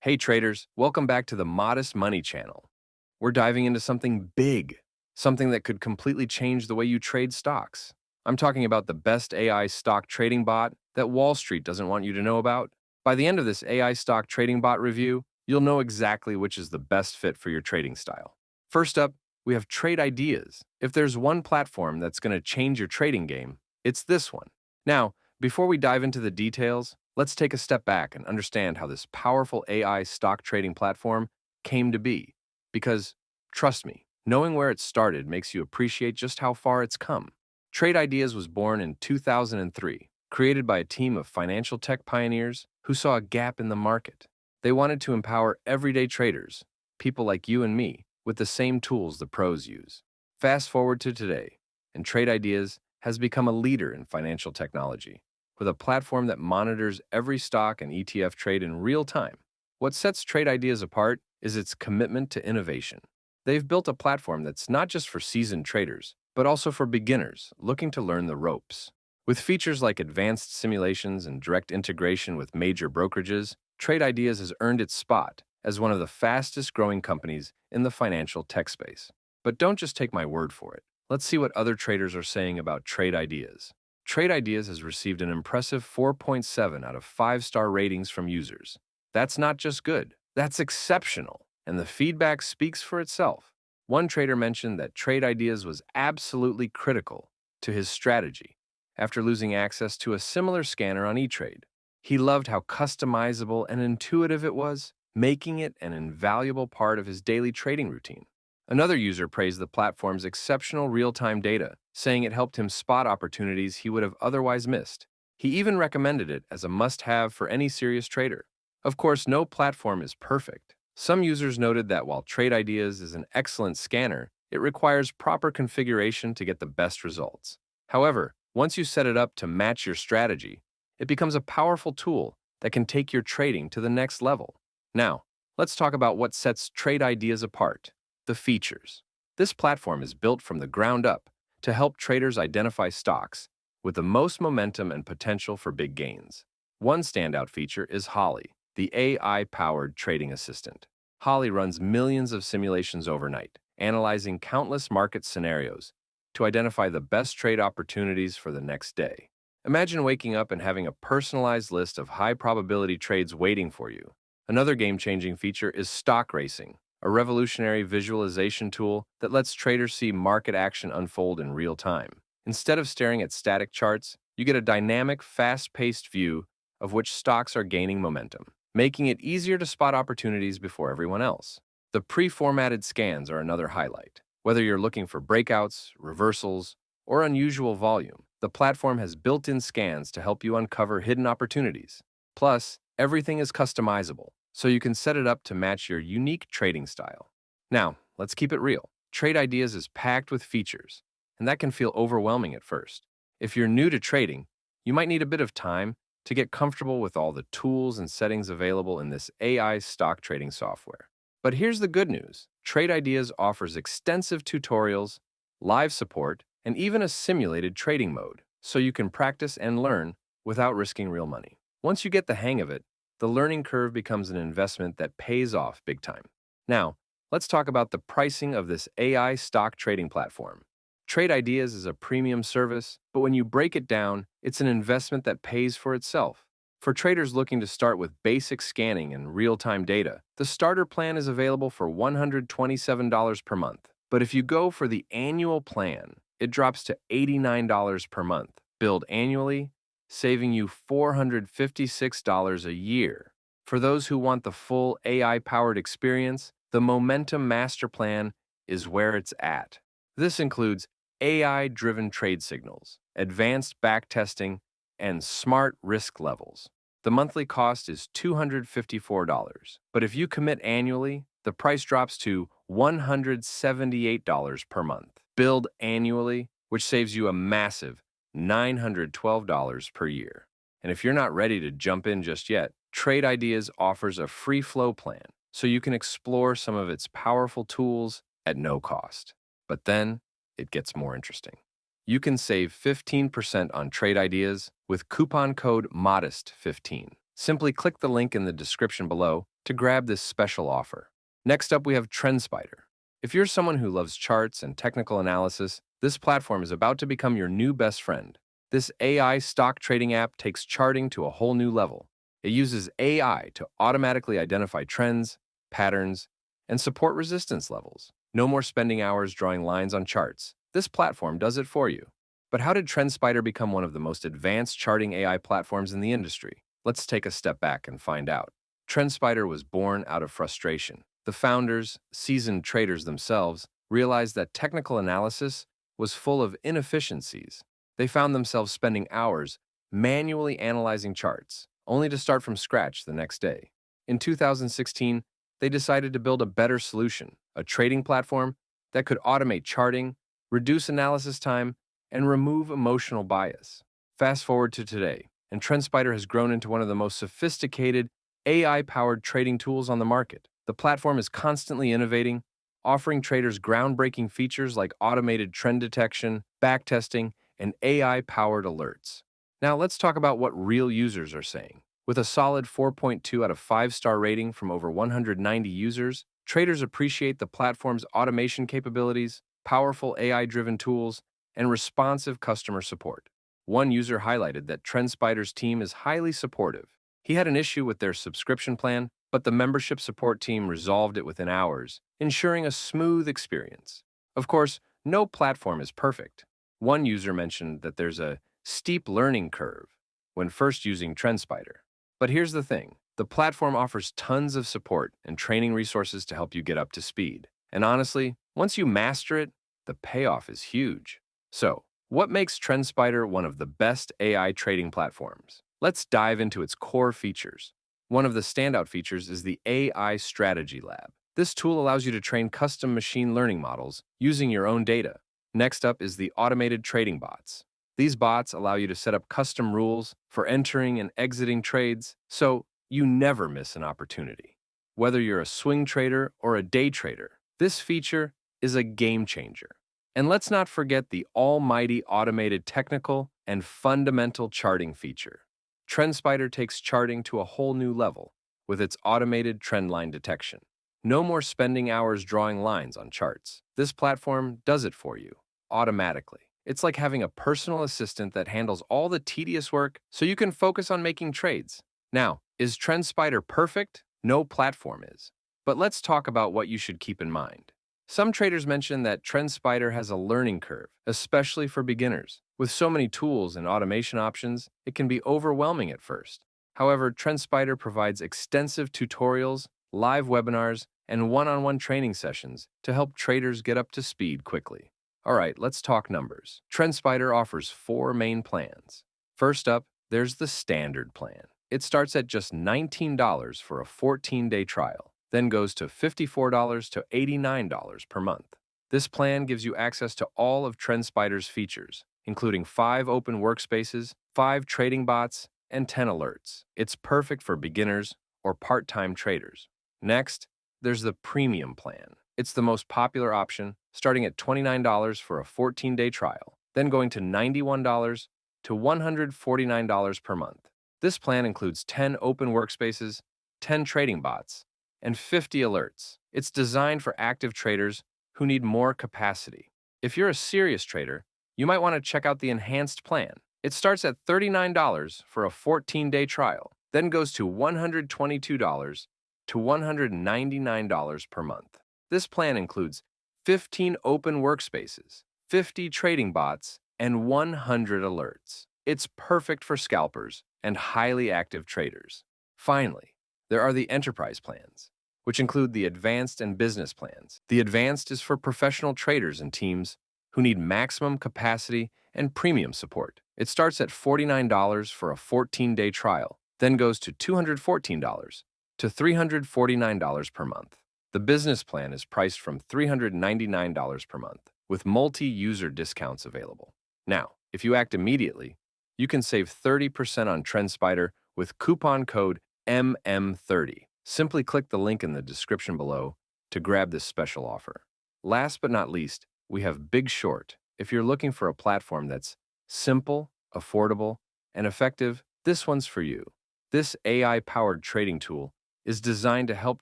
Hey traders, welcome back to the Modest Money channel. We're diving into something big, something that could completely change the way you trade stocks. I'm talking about the best AI stock trading bot that Wall Street doesn't want you to know about. By the end of this AI stock trading bot review, you'll know exactly which is the best fit for your trading style. First up, we have Trade Ideas. If there's one platform that's going to change your trading game, it's this one. Now, before we dive into the details, let's take a step back and understand how this powerful AI stock trading platform came to be. Because, trust me, knowing where it started makes you appreciate just how far it's come. Trade Ideas was born in 2003, created by a team of financial tech pioneers who saw a gap in the market. They wanted to empower everyday traders, people like you and me, with the same tools the pros use. Fast forward to today, and Trade Ideas has become a leader in financial technology, with a platform that monitors every stock and ETF trade in real time. What sets Trade Ideas apart is its commitment to innovation. They've built a platform that's not just for seasoned traders, but also for beginners looking to learn the ropes. With features like advanced simulations and direct integration with major brokerages, Trade Ideas has earned its spot as one of the fastest growing companies in the financial tech space. But don't just take my word for it. Let's see what other traders are saying about Trade Ideas. Trade Ideas has received an impressive 4.7 out of 5-star ratings from users. That's not just good, that's exceptional, and the feedback speaks for itself. One trader mentioned that Trade Ideas was absolutely critical to his strategy after losing access to a similar scanner on eTrade. He loved how customizable and intuitive it was, making it an invaluable part of his daily trading routine. Another user praised the platform's exceptional real-time data, saying it helped him spot opportunities he would have otherwise missed. He even recommended it as a must-have for any serious trader. Of course, no platform is perfect. Some users noted that while Trade Ideas is an excellent scanner, it requires proper configuration to get the best results. However, once you set it up to match your strategy, it becomes a powerful tool that can take your trading to the next level. Now, let's talk about what sets Trade Ideas apart: the features. This platform is built from the ground up to help traders identify stocks with the most momentum and potential for big gains. One standout feature is Holly, the AI-powered trading assistant. Holly runs millions of simulations overnight, analyzing countless market scenarios to identify the best trade opportunities for the next day. Imagine waking up and having a personalized list of high-probability trades waiting for you. Another game-changing feature is stock racing, a revolutionary visualization tool that lets traders see market action unfold in real time. Instead of staring at static charts, you get a dynamic, fast-paced view of which stocks are gaining momentum, making it easier to spot opportunities before everyone else. The pre-formatted scans are another highlight. Whether you're looking for breakouts, reversals, or unusual volume, the platform has built-in scans to help you uncover hidden opportunities. Plus, everything is customizable, so you can set it up to match your unique trading style. Now, let's keep it real. Trade Ideas is packed with features, and that can feel overwhelming at first. If you're new to trading, you might need a bit of time to get comfortable with all the tools and settings available in this AI stock trading software. But here's the good news. Trade Ideas offers extensive tutorials, live support, and even a simulated trading mode, so you can practice and learn without risking real money. Once you get the hang of it, the learning curve becomes an investment that pays off big time. Now, let's talk about the pricing of this AI stock trading platform. Trade Ideas is a premium service, but when you break it down, it's an investment that pays for itself. For traders looking to start with basic scanning and real-time data, the starter plan is available for $127 per month. But if you go for the annual plan, it drops to $89 per month, billed annually, saving you $456 a year. For those who want the full AI-powered experience, the Momentum Master Plan is where it's at. This includes AI-driven trade signals, advanced backtesting, and smart risk levels. The monthly cost is $254, but if you commit annually, the price drops to $178 per month, billed annually, which saves you a massive $912 per year. And if you're not ready to jump in just yet, Trade Ideas offers a free flow plan, so you can explore some of its powerful tools at no cost. But then, it gets more interesting. You can save 15% on Trade Ideas with coupon code MODEST15. Simply click the link in the description below to grab this special offer. Next up, we have TrendSpider. If you're someone who loves charts and technical analysis, this platform is about to become your new best friend. This AI stock trading app takes charting to a whole new level. It uses AI to automatically identify trends, patterns, and support resistance levels. No more spending hours drawing lines on charts. This platform does it for you. But how did TrendSpider become one of the most advanced charting AI platforms in the industry? Let's take a step back and find out. TrendSpider was born out of frustration. The founders, seasoned traders themselves, realized that technical analysis was full of inefficiencies. They found themselves spending hours manually analyzing charts, only to start from scratch the next day. In 2016, they decided to build a better solution, a trading platform that could automate charting, reduce analysis time, and remove emotional bias. Fast forward to today, and TrendSpider has grown into one of the most sophisticated AI-powered trading tools on the market. The platform is constantly innovating, offering traders groundbreaking features like automated trend detection, backtesting, and AI-powered alerts. Now let's talk about what real users are saying. With a solid 4.2 out of 5-star rating from over 190 users, traders appreciate the platform's automation capabilities, powerful AI-driven tools, and responsive customer support. One user highlighted that TrendSpider's team is highly supportive. He had an issue with their subscription plan, but the membership support team resolved it within hours, ensuring a smooth experience. Of course, no platform is perfect. One user mentioned that there's a steep learning curve when first using TrendSpider. But here's the thing, the platform offers tons of support and training resources to help you get up to speed. And honestly, once you master it, the payoff is huge. So, what makes TrendSpider one of the best AI trading platforms? Let's dive into its core features. One of the standout features is the AI Strategy Lab. This tool allows you to train custom machine learning models using your own data. Next up is the automated trading bots. These bots allow you to set up custom rules for entering and exiting trades, so you never miss an opportunity. Whether you're a swing trader or a day trader, this feature is a game changer. And let's not forget the almighty automated technical and fundamental charting feature. TrendSpider takes charting to a whole new level with its automated trend line detection. No more spending hours drawing lines on charts. This platform does it for you, automatically. It's like having a personal assistant that handles all the tedious work so you can focus on making trades. Now, is TrendSpider perfect? No platform is. But let's talk about what you should keep in mind. Some traders mention that TrendSpider has a learning curve, especially for beginners. With so many tools and automation options, it can be overwhelming at first. However, TrendSpider provides extensive tutorials, live webinars, and one-on-one training sessions to help traders get up to speed quickly. All right, let's talk numbers. TrendSpider offers 4 main plans. First up, there's the standard plan. It starts at just $19 for a 14-day trial, then goes to $54 to $89 per month. This plan gives you access to all of TrendSpider's features, including 5 open workspaces, 5 trading bots, and 10 alerts. It's perfect for beginners or part-time traders. Next, there's the premium plan. It's the most popular option, starting at $29 for a 14-day trial, then going to $91 to $149 per month. This plan includes 10 open workspaces, 10 trading bots, and 50 alerts. It's designed for active traders who need more capacity. If you're a serious trader, you might want to check out the enhanced plan. It starts at $39 for a 14-day trial, then goes to $122 to $199 per month. This plan includes 15 open workspaces, 50 trading bots, and 100 alerts. It's perfect for scalpers and highly active traders. Finally, there are the enterprise plans, which include the advanced and business plans. The advanced is for professional traders and teams who need maximum capacity and premium support. It starts at $49 for a 14-day trial, then goes to $214 to $349 per month. The business plan is priced from $399 per month, with multi-user discounts available. Now, if you act immediately, you can save 30% on TrendSpider with coupon code MM30. Simply click the link in the description below to grab this special offer. Last but not least, we have BigShort. If you're looking for a platform that's simple, affordable, and effective, this one's for you. This AI-powered trading tool is designed to help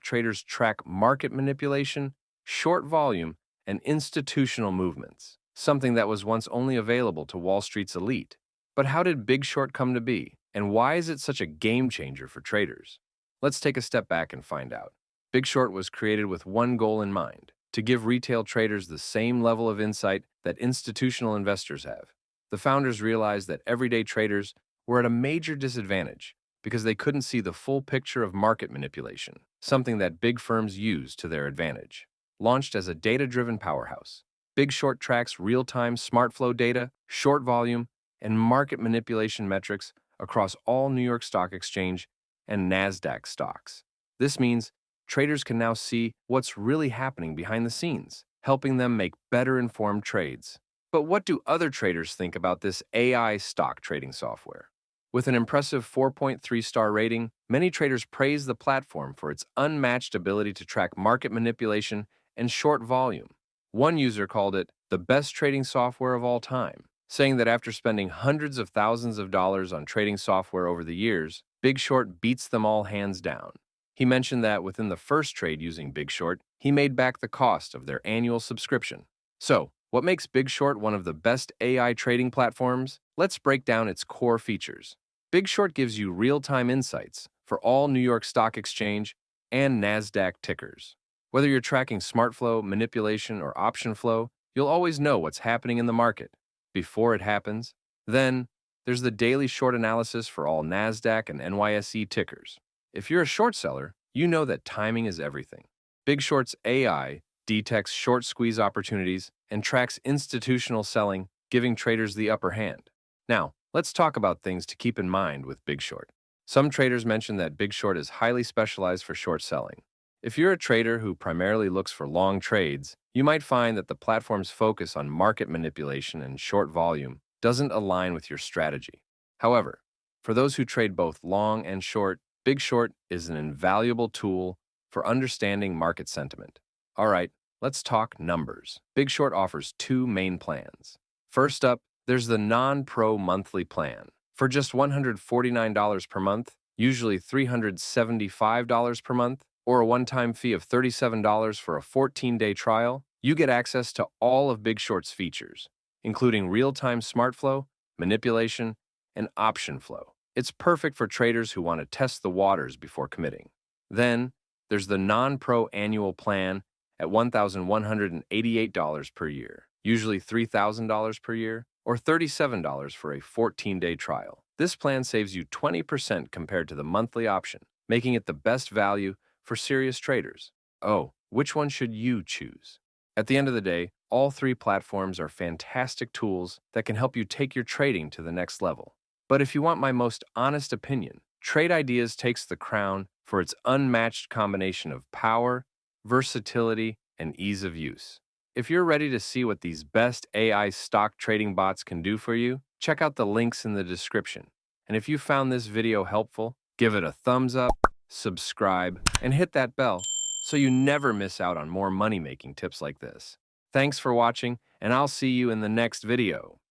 traders track market manipulation, short volume, and institutional movements, something that was once only available to Wall Street's elite. But how did Big Short come to be, and why is it such a game changer for traders? Let's take a step back and find out. Big Short was created with one goal in mind: to give retail traders the same level of insight that institutional investors have. The founders realized that everyday traders were at a major disadvantage because they couldn't see the full picture of market manipulation, something that big firms use to their advantage. Launched as a data-driven powerhouse, Big Short tracks real-time smart flow data, short volume, and market manipulation metrics across all New York Stock Exchange and NASDAQ stocks. This means traders can now see what's really happening behind the scenes, helping them make better informed trades. But what do other traders think about this AI stock trading software? With an impressive 4.3-star rating, many traders praise the platform for its unmatched ability to track market manipulation and short volume. One user called it the best trading software of all time, saying that after spending hundreds of thousands of dollars on trading software over the years, Big Short beats them all hands down. He mentioned that within the first trade using Big Short, he made back the cost of their annual subscription. So, what makes Big Short one of the best AI trading platforms? Let's break down its core features. Big Short gives you real-time insights for all New York Stock Exchange and NASDAQ tickers. Whether you're tracking smart flow, manipulation, or option flow, you'll always know what's happening in the market before it happens. Then, there's the daily short analysis for all NASDAQ and NYSE tickers. If you're a short seller, you know that timing is everything. Big Short's AI detects short squeeze opportunities and tracks institutional selling, giving traders the upper hand. Now, let's talk about things to keep in mind with Big Short. Some traders mention that Big Short is highly specialized for short selling. If you're a trader who primarily looks for long trades, you might find that the platform's focus on market manipulation and short volume doesn't align with your strategy. However, for those who trade both long and short, Big Short is an invaluable tool for understanding market sentiment. All right, let's talk numbers. Big Short offers two main plans. First up, there's the non-pro monthly plan. For just $149 per month, usually $375 per month, or a one-time fee of $37 for a 14-day trial, you get access to all of Big Short's features, including real-time smart flow, manipulation, and option flow. It's perfect for traders who want to test the waters before committing. Then, there's the non-pro annual plan at $1,188 per year, usually $3,000 per year, or $37 for a 14-day trial. This plan saves you 20% compared to the monthly option, making it the best value for serious traders. Oh, which one should you choose? At the end of the day, all three platforms are fantastic tools that can help you take your trading to the next level. But if you want my most honest opinion, Trade Ideas takes the crown for its unmatched combination of power, versatility, and ease of use. If you're ready to see what these best AI stock trading bots can do for you, check out the links in the description. And if you found this video helpful, give it a thumbs up, subscribe, and hit that bell so you never miss out on more money-making tips like this. Thanks for watching, and I'll see you in the next video.